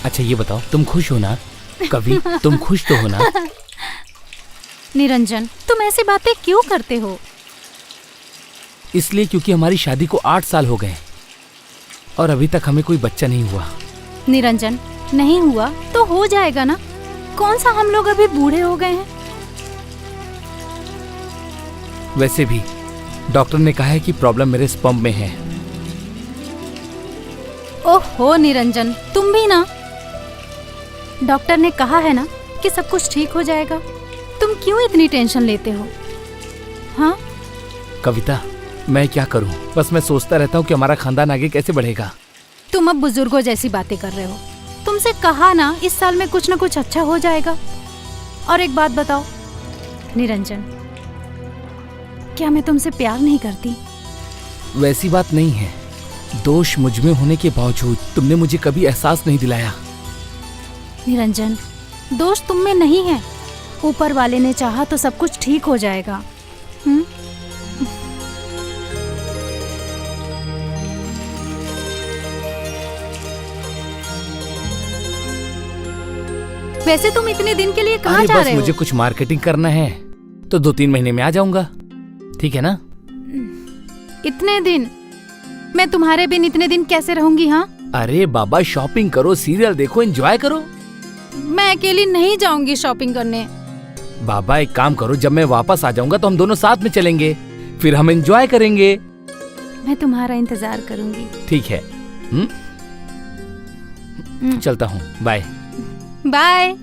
अच्छा ये बताओ, तुम खुश हो ना? कभी तुम खुश तो हो ना? निरंजन, तुम ऐसी बातें क्यों करते हो? इसलिए क्योंकि हमारी शादी को 8 साल हो गए और अभी तक हमें कोई बच्चा नहीं हुआ। निरंजन, नहीं हुआ तो हो जाएगा ना। कौन सा हम लोग अभी बूढ़े हो गए हैं? वैसे भी डॉक्टर ने कहा है कि प्रॉब्लम मेरे स्पर्म में है। ओहो निरंजन, तुम भी ना। डॉक्टर ने कहा है ना कि सब कुछ ठीक हो जाएगा। तुम क्यों इतनी टेंशन लेते हो? हाँ कविता, मैं क्या करूं? बस मैं सोचता रहता हूं कि हमारा खानदान आगे कैसे बढ़ेगा। तुम अब बुजुर्गों जैसी बातें कर रहे हो। तुमसे कहा ना इस साल में कुछ ना कुछ अच्छा हो जाएगा। और एक बात बताओ निरंजन, क्या मैं तुमसे प्यार नहीं करती? वैसी बात नहीं है। दोष मुझ में होने के बावजूद तुमने मुझे कभी एहसास नहीं दिलाया। निरंजन, दोष तुम में नहीं है। ऊपर वाले ने चाहा तो सब कुछ ठीक हो जाएगा। वैसे तुम इतने दिन के लिए कहाँ जा बस रहे हो? मुझे कुछ मार्केटिंग करना है तो 2-3 महीने में आ जाऊंगा, ठीक है ना? इतने दिन? मैं तुम्हारे बिन इतने दिन कैसे रहूंगी? हाँ अरे बाबा, शॉपिंग करो, सीरियल देखो, एंजॉय करो। मैं अकेली नहीं जाऊंगी शॉपिंग करने। बाबा एक काम करो, जब मैं वापस आ जाऊंगा तो हम दोनों साथ में चलेंगे, फिर हम एंजॉय करेंगे। मैं तुम्हारा इंतजार करूंगी। ठीक है। चलता हूँ, bye bye.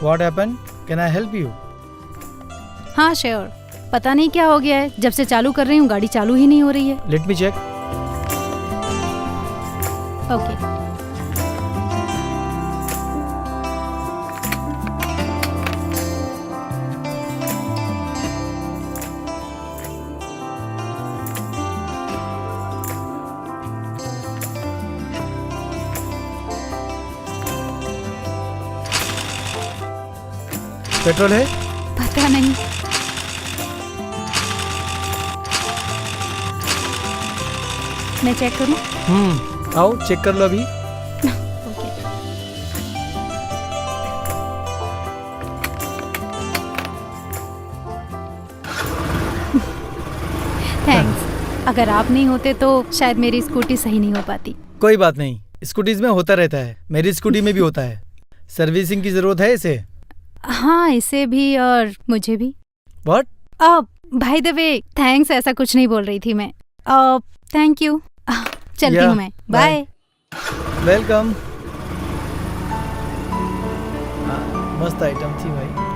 What happened? Can I help you? हाँ श्योर। पता नहीं क्या हो गया है, जब से चालू कर रही हूँ गाड़ी चालू ही नहीं हो रही है। Let me check. Okay. Petrol है? पता नहीं। मैं चेक करूँ? आओ चेक कर लो अभी। ओके। थैंक्स। अगर आप नहीं होते तो शायद मेरी स्कूटी सही नहीं हो पाती। कोई बात नहीं, स्कूटीज में होता रहता है, मेरी स्कूटी में भी होता है। सर्विसिंग की जरूरत है इसे? हाँ इसे भी और मुझे भी। What? By the way thanks ऐसा कुछ नहीं बोल रही थी मैं। Thank you. चलती हूँ मैं। बाय। वेलकम। मस्त आइटम थी भाई।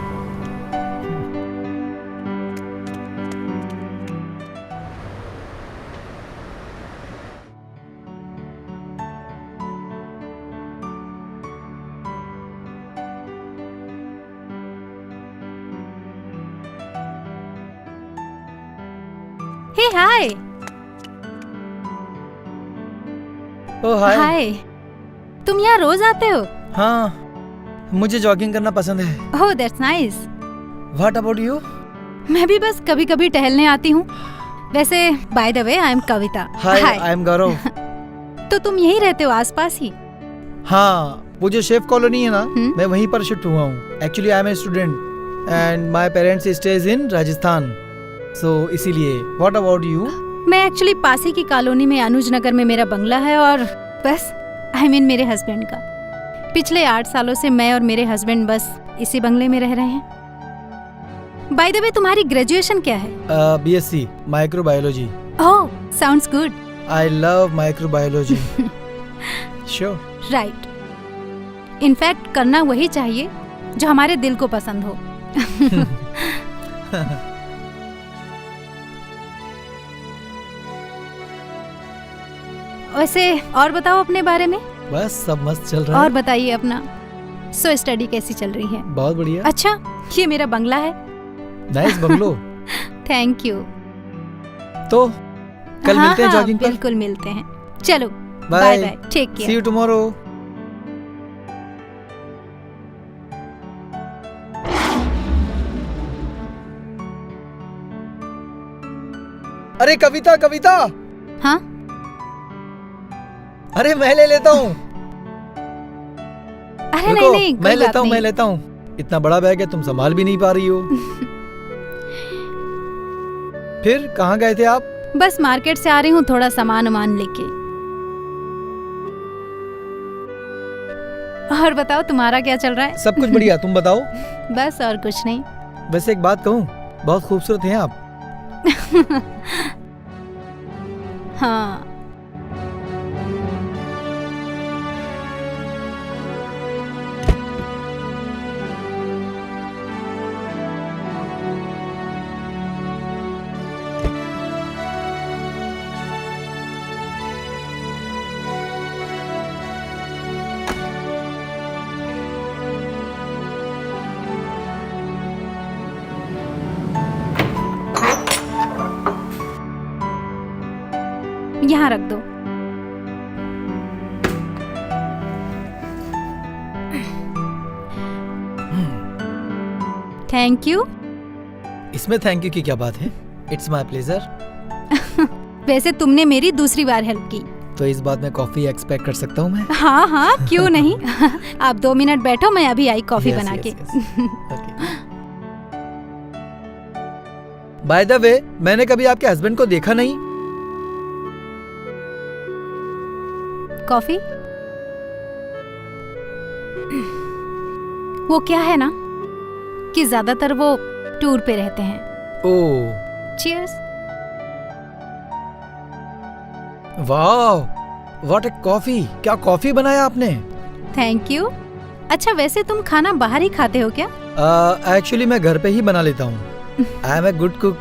हे हाय। ओह हाय। हाय। तुम यहाँ रोज आते हो? हाँ, मुझे जॉगिंग करना पसंद है। Oh that's nice. What about you? मैं भी बस कभी कभी टहलने आती हूँ। वैसे by the way I am Kavita. Hi, I am गौरव। तो तुम यहीं रहते हो आसपास ही? हाँ, वो जो शेफ कॉलोनी है ना, मैं वहीं पर शिफ्ट हुआ हूँ। Actually I am a student and my parents stage in Rajasthan, so इसीलिए। What about you? मैं एक्चुअली पास ही की कॉलोनी में अनुज नगर में मेरा बंगला है और बस मेरे हस्बैंड का। पिछले 8 सालों से मैं और मेरे हस्बैंड बस इसी बंगले में रह रहे हैं। बाय द वे तुम्हारी ग्रेजुएशन क्या है? BSc microbiology. Oh, sounds good. I love microbiology. Sure. Right. In fact करना वही चाहिए जो हमारे दिल को पसंद हो। वैसे और बताओ अपने बारे में। बस सब मस्त चल रहा और है। बताइए अपना। सो स्टडी कैसी चल रही है? बहुत बढ़िया। अच्छा, ये मेरा बंगला है। Nice bungalow. Thank you. तो कल मिलते हैं जॉगिंग पर। बिल्कुल मिलते हैं। चलो bye bye bye, take see you care. Tomorrow. अरे कविता कविता, हाँ, अरे मैं ले लेता हूँ। अरे नहीं नहीं, मैं लेता हूँ, मैं लेता हूँ। इतना बड़ा बैग है, तुम संभाल भी नहीं पा रही हो। फिर कहाँ गए थे आप? बस मार्केट से आ रही हूँ, थोड़ा सामान वामान लेके। और बताओ तुम्हारा क्या चल रहा है? सब कुछ बढ़िया, तुम बताओ। बस और कुछ नहीं। वैसे एक बात कहूँ, बहुत खूबसूरत हैं आप। हाँ, यहाँ रख दो। Thank you. इसमें थैंक यू की क्या बात है? It's my pleasure. वैसे तुमने मेरी दूसरी बार हेल्प की। तो इस बात में कॉफी एक्सपेक्ट कर सकता हूँ मैं? हाँ हाँ, क्यों नहीं। आप 2 मिनट बैठो, मैं अभी आई कॉफी बना के। बाय द वे, मैंने कभी आपके हस्बैंड को देखा नहीं। कॉफी? वो क्या है ना कि ज्यादातर वो टूर पे रहते हैं। ओह, चीयर्स। वाह, व्हाट ए कॉफी। क्या कॉफी बनाया आपने? Thank you. अच्छा, वैसे तुम खाना बाहर ही खाते हो क्या? एक्चुअली मैं घर पे ही बना लेता हूँ। I am a good cook.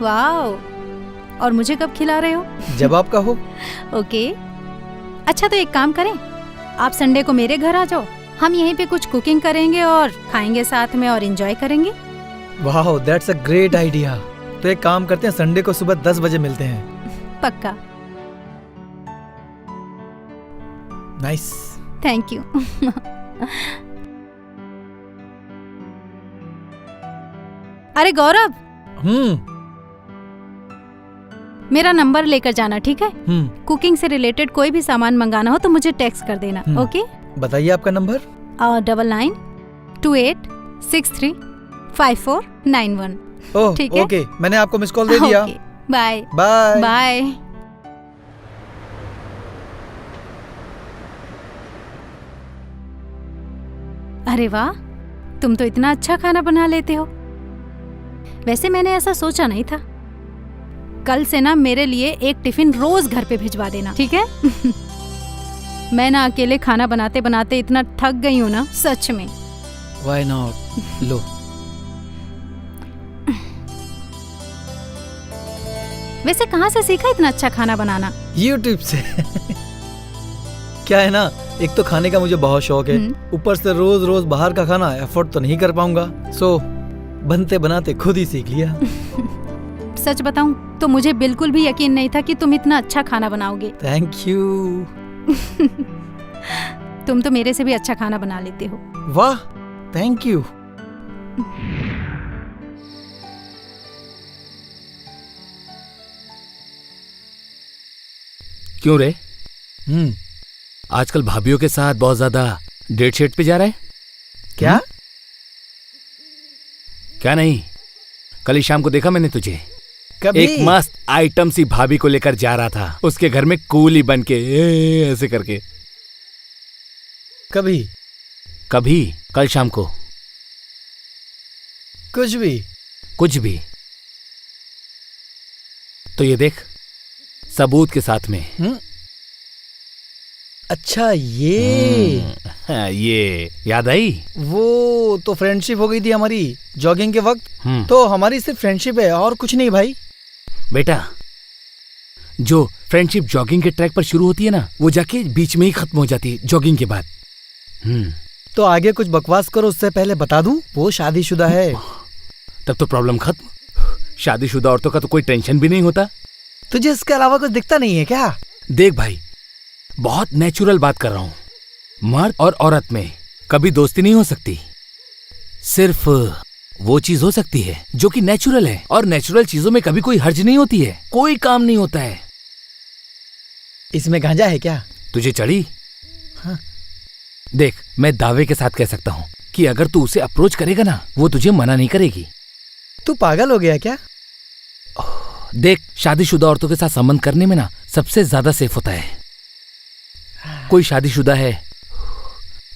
Wow, और मुझे कब खिला रहे हो? जब आप कहो। ओके। अच्छा, तो एक काम करें, आप संडे को मेरे घर आ जाओ, हम यहीं पे कुछ कुकिंग करेंगे और खाएंगे साथ में और एंजॉय करेंगे। वाह, दैट्स अ ग्रेट आइडिया। तो एक काम करते हैं, संडे को सुबह 10 बजे मिलते हैं। पक्का। नाइस। Thank you. अरे गौरव, मेरा नंबर लेकर जाना, ठीक है? कुकिंग से रिलेटेड कोई भी सामान मंगाना हो तो मुझे टेक्स्ट कर देना। ओके? बताइए आपका नंबर। 9928635491। ओह, ठीक है? ओके, मैंने आपको मिस कॉल दे दिया। Bye bye bye. अरे वाह, तुम तो इतना अच्छा खाना बना लेते हो। वैसे मैंने ऐसा सोचा नहीं था। कल से ना मेरे लिए एक टिफिन रोज घर पे भिजवा देना, ठीक है? मैं ना अकेले खाना बनाते बनाते इतना थक गई हूँ ना, सच में। Why not. लो। वैसे कहाँ से सीखा इतना अच्छा खाना बनाना? यूट्यूब से। क्या है ना, एक तो खाने का मुझे बहुत शौक है, ऊपर से रोज रोज बाहर का खाना एफोर्ड तो नहीं कर पाऊंगा, सो बनते बनाते खुद ही सीख लिया। सच बताऊं तो मुझे बिल्कुल भी यकीन नहीं था कि तुम इतना अच्छा खाना बनाओगे। Thank you. तुम तो मेरे से भी अच्छा खाना बना लेते हो। वाह, थैंक यू। क्यों रे? आजकल भाभीियों के साथ बहुत ज्यादा डेट शेट पे जा रहा है क्या? क्या नहीं, कल ही शाम को देखा मैंने तुझे कभी एक मस्त आइटम सी भाभी को लेकर जा रहा था उसके घर में कूली बन के ऐसे करके। कभी कभी कल शाम को। कुछ भी कुछ भी। तो ये देख, सबूत के साथ में। अच्छा ये हाँ, ये याद आई? वो तो फ्रेंडशिप हो गई थी हमारी जॉगिंग के वक्त। तो हमारी सिर्फ फ्रेंडशिप है और कुछ नहीं भाई। बेटा, जो फ्रेंडशिप जॉगिंग के ट्रैक पर शुरू होती है ना, वो जाके बीच में ही खत्म हो जाती है जॉगिंग के बाद। तो आगे कुछ बकवास करो उससे पहले बता दूं, वो शादीशुदा है। तब तो प्रॉब्लम खत्म। शादीशुदा औरतों का तो कोई टेंशन भी नहीं होता। तुझे इसके अलावा कुछ दिखता नहीं है क्या? देख भाई, बहुत नेचुरल बात कर रहा हूं। मर्द और औरत में कभी दोस्ती नहीं हो सकती। सिर्फ वो चीज हो सकती है जो कि नेचुरल है, और नेचुरल चीजों में कभी कोई हर्ज नहीं होती है, कोई काम नहीं होता है। इसमें गांजा है क्या? तुझे चढ़ी? हाँ। देख, मैं दावे के साथ कह सकता हूँ कि अगर तू उसे अप्रोच करेगा ना, वो तुझे मना नहीं करेगी। तू पागल हो गया क्या? देख, शादीशुदा औरतों के साथ संबंध करने में ना सबसे ज्यादा सेफ होता है। कोई शादीशुदा है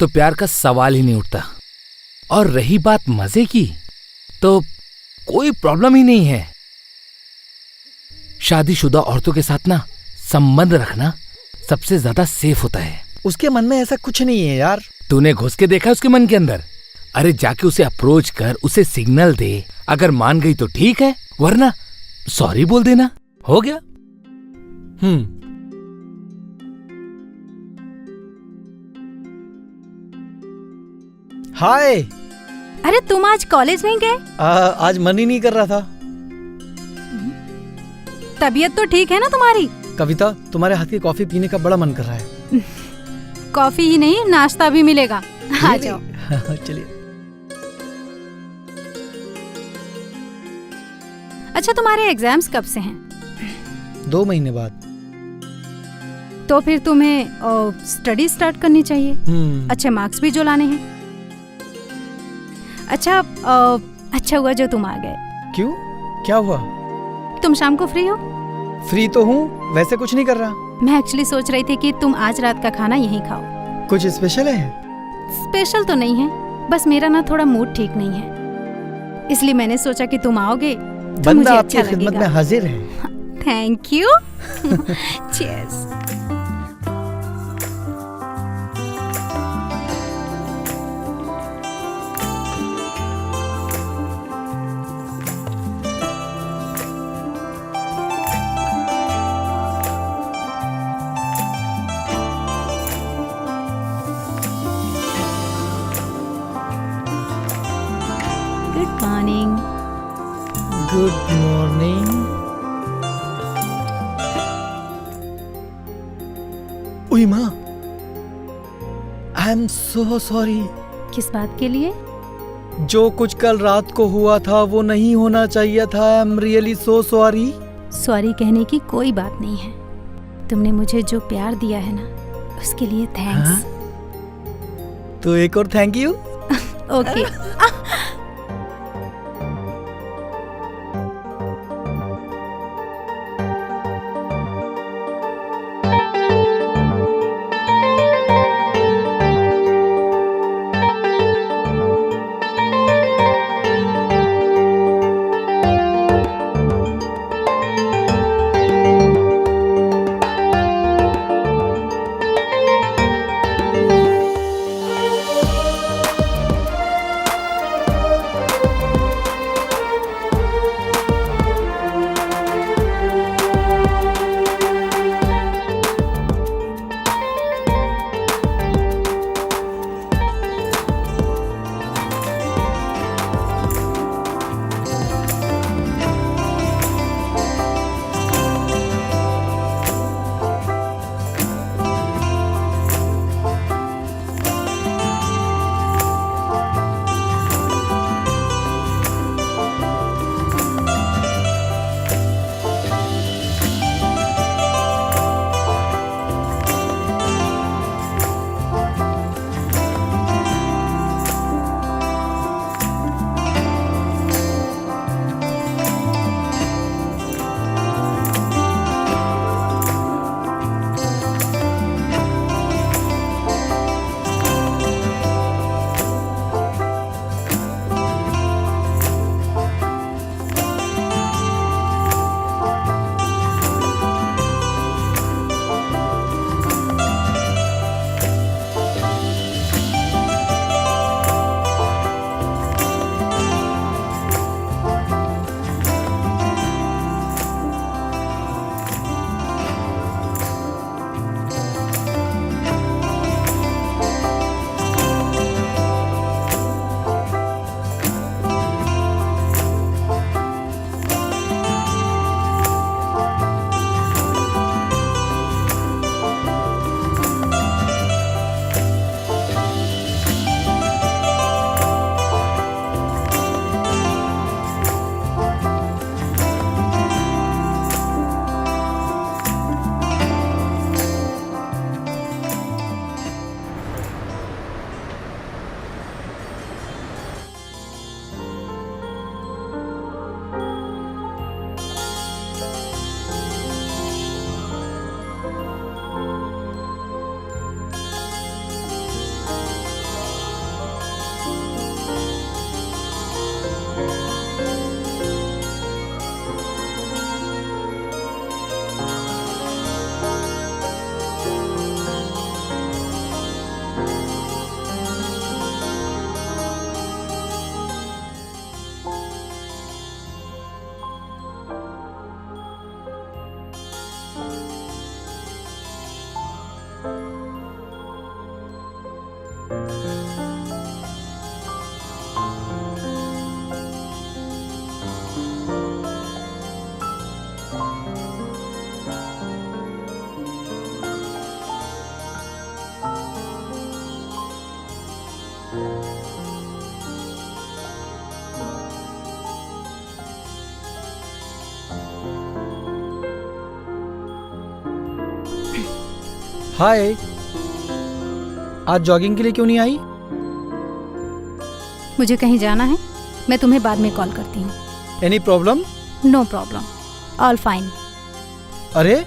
तो प्यार का सवाल ही नहीं उठता। और रही बात मजे की, तो कोई प्रॉब्लम ही नहीं है। शादीशुदा औरतों के साथ ना संबंध रखना सबसे ज्यादा सेफ होता है। उसके मन में ऐसा कुछ नहीं है यार। तूने घुस के देखा उसके मन के अंदर? अरे जाके उसे अप्रोच कर, उसे सिग्नल दे। अगर मान गई तो ठीक है, वरना सॉरी बोल देना, हो गया। हाय। अरे तुम आज कॉलेज नहीं गए? आज मन ही नहीं कर रहा था। तबीयत तो ठीक है ना तुम्हारी? कविता, तुम्हारे हाथ की कॉफी पीने का बड़ा मन कर रहा है। कॉफी ही नहीं, नाश्ता भी मिलेगा। आ जाओ। चलिए। अच्छा, तुम्हारे एग्जाम्स कब से हैं? 2 महीने बाद। तो फिर तुम्हें स्टडी स्टार्ट करनी चाहिए। अच्छे मार्क्स भी जो लाने हैं। अच्छा हुआ जो तुम आ गए। क्यों, क्या हुआ? तुम शाम को फ्री हो? फ्री तो हूँ, वैसे कुछ नहीं कर रहा। मैं एक्चुअली सोच रही थी कि तुम आज रात का खाना यहीं खाओ। कुछ स्पेशल है? स्पेशल तो नहीं है, बस मेरा ना थोड़ा मूड ठीक नहीं है, इसलिए मैंने सोचा कि तुम आओगे तो मुझे अच्छा लगेगा। खिदमत में हाजिर है। Thank you. Cheers. Good morning. ओए माँ, आई एम सो सॉरी। किस बात के लिए? जो कुछ कल रात को हुआ था वो नहीं होना चाहिए था। I am really so sorry. Sorry कहने की कोई बात नहीं है। तुमने मुझे जो प्यार दिया है ना, उसके लिए थैंक्स। तो एक और थैंक यू। ओके। हाय, आज जॉगिंग के लिए क्यों नहीं आई? मुझे कहीं जाना है, मैं तुम्हें बाद में कॉल करती हूँ। Any problem? No problem, all fine. अरे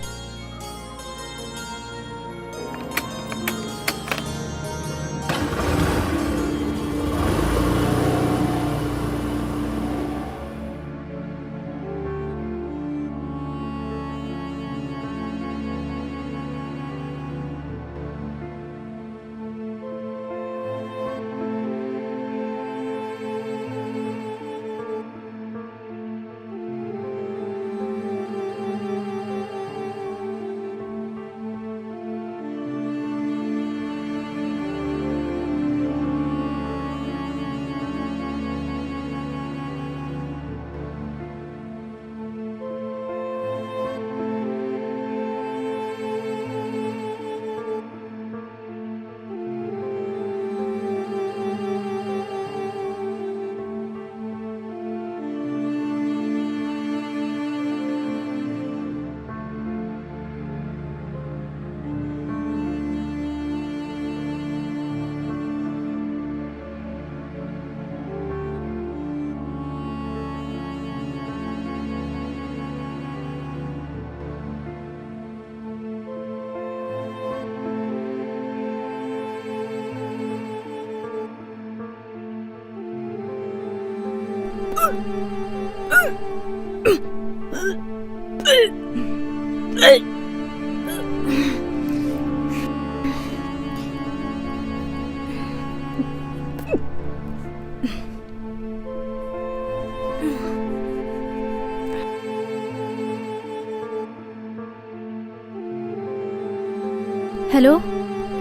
हेलो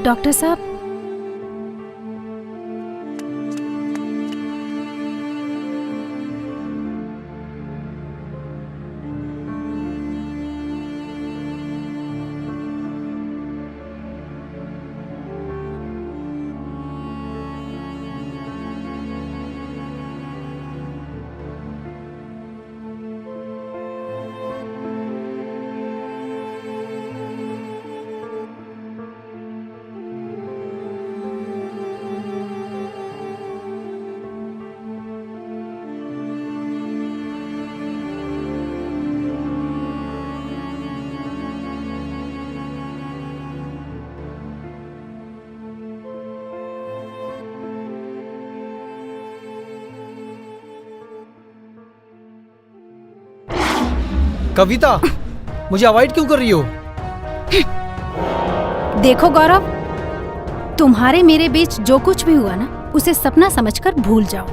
डॉक्टर साहब, कविता, मुझे अवॉइड क्यों कर रही हो? देखो गौरव, तुम्हारे मेरे बीच जो कुछ भी हुआ ना, उसे सपना समझकर भूल जाओ,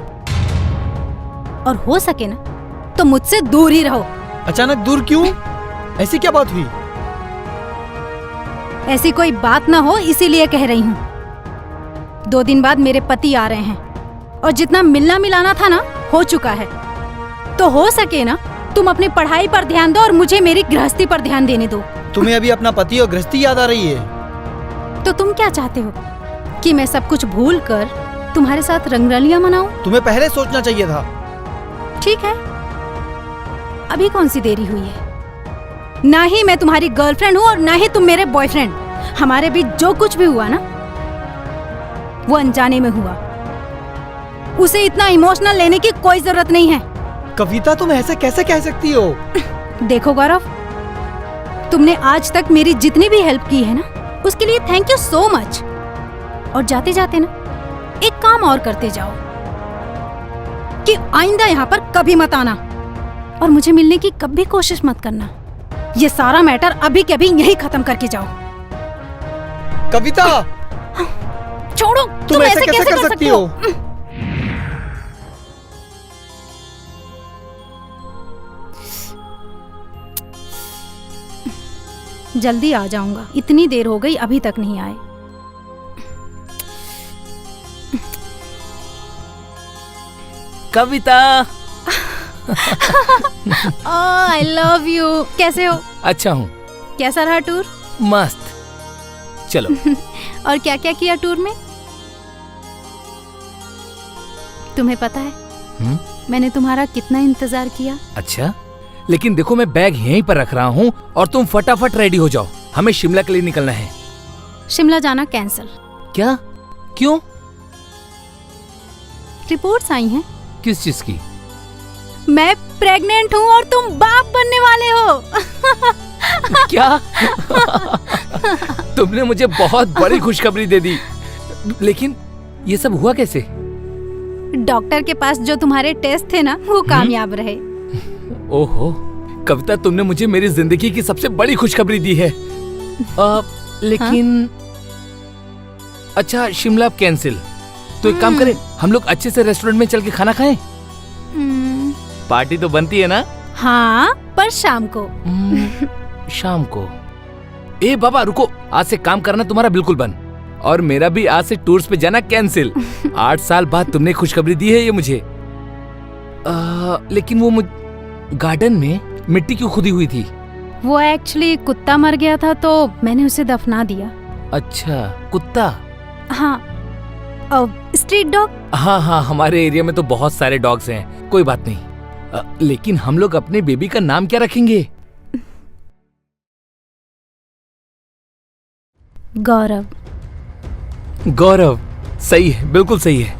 और हो सके ना तो मुझसे दूर ही रहो। अचानक दूर क्यों? ऐसी क्या बात हुई? ऐसी कोई बात ना हो इसीलिए कह रही हूँ। 2 दिन बाद मेरे पति आ रहे हैं, और जितना मिलना मिलाना था ना, हो चुका है। तो हो सके ना तुम अपनी पढ़ाई पर ध्यान दो और मुझे मेरी गृहस्थी पर ध्यान देने दो। तुम्हें अभी अपना पति और गृहस्थी याद आ रही है? तो तुम क्या चाहते हो कि मैं सब कुछ भूल कर तुम्हारे साथ रंगरलियां मनाऊं? तुम्हें पहले सोचना चाहिए था। ठीक है, अभी कौन सी देरी हुई है? ना ही मैं तुम्हारी गर्लफ्रेंड हूँ और ना ही तुम मेरे बॉयफ्रेंड। हमारे बीच जो कुछ भी हुआ ना, वो अनजाने में हुआ। उसे इतना इमोशनल लेने की कोई जरूरत नहीं है। कविता, तुम ऐसे कैसे कह सकती हो? देखो गौरव, तुमने आज तक मेरी जितनी भी हेल्प की है ना, उसके लिए थैंक यू सो मच। और जाते जाते ना एक काम और करते जाओ कि आइंदा यहाँ पर कभी मत आना और मुझे मिलने की कभी कोशिश मत करना। ये सारा मैटर अभी के अभी यही खत्म करके जाओ। कविता, छोड़ो, तुम ऐसे कैसे कर सकती हो? जल्दी आ जाऊंगा, इतनी देर हो गई अभी तक नहीं आए। कविता, आई लव यू। कैसे हो? अच्छा हूँ। कैसा रहा टूर? मस्त। चलो। और क्या क्या किया टूर में? तुम्हें पता है मैंने तुम्हारा कितना इंतजार किया? अच्छा, लेकिन देखो मैं बैग यहीं पर रख रहा हूँ और तुम फटाफट रेडी हो जाओ, हमें शिमला के लिए निकलना है। शिमला जाना कैंसिल। क्या? क्यों? रिपोर्ट्स आई हैं। किस चीज की? मैं प्रेग्नेंट हूँ और तुम बाप बनने वाले हो। क्या? तुमने मुझे बहुत बड़ी खुशखबरी दे दी, लेकिन ये सब हुआ कैसे? डॉक्टर के पास जो तुम्हारे टेस्ट थे ना, वो कामयाब रहे। ओहो कविता, तुमने मुझे मेरी जिंदगी की सबसे बड़ी खुशखबरी दी है। लेकिन अच्छा, शिमला अब कैंसिल, तो एक काम करें, हम लोग अच्छे से रेस्टोरेंट में चल के खाना खाएं। पार्टी तो बनती है ना? हाँ, पर शाम को। शाम को? ए बाबा रुको, आज से काम करना तुम्हारा बिल्कुल बंद, और मेरा भी आज से टूर्स पे जाना कैंसिल। 8 साल बाद तुमने खुशखबरी दी है ये मुझे। लेकिन वो गार्डन में मिट्टी क्यों खुदी हुई थी? वो एक्चुअली कुत्ता मर गया था तो मैंने उसे दफना दिया। अच्छा, कुत्ता? हाँ, स्ट्रीट डॉग। हाँ हाँ, हमारे एरिया में तो बहुत सारे डॉग्स हैं, कोई बात नहीं। लेकिन हम लोग अपने बेबी का नाम क्या रखेंगे? गौरव। गौरव, सही है, बिल्कुल सही है।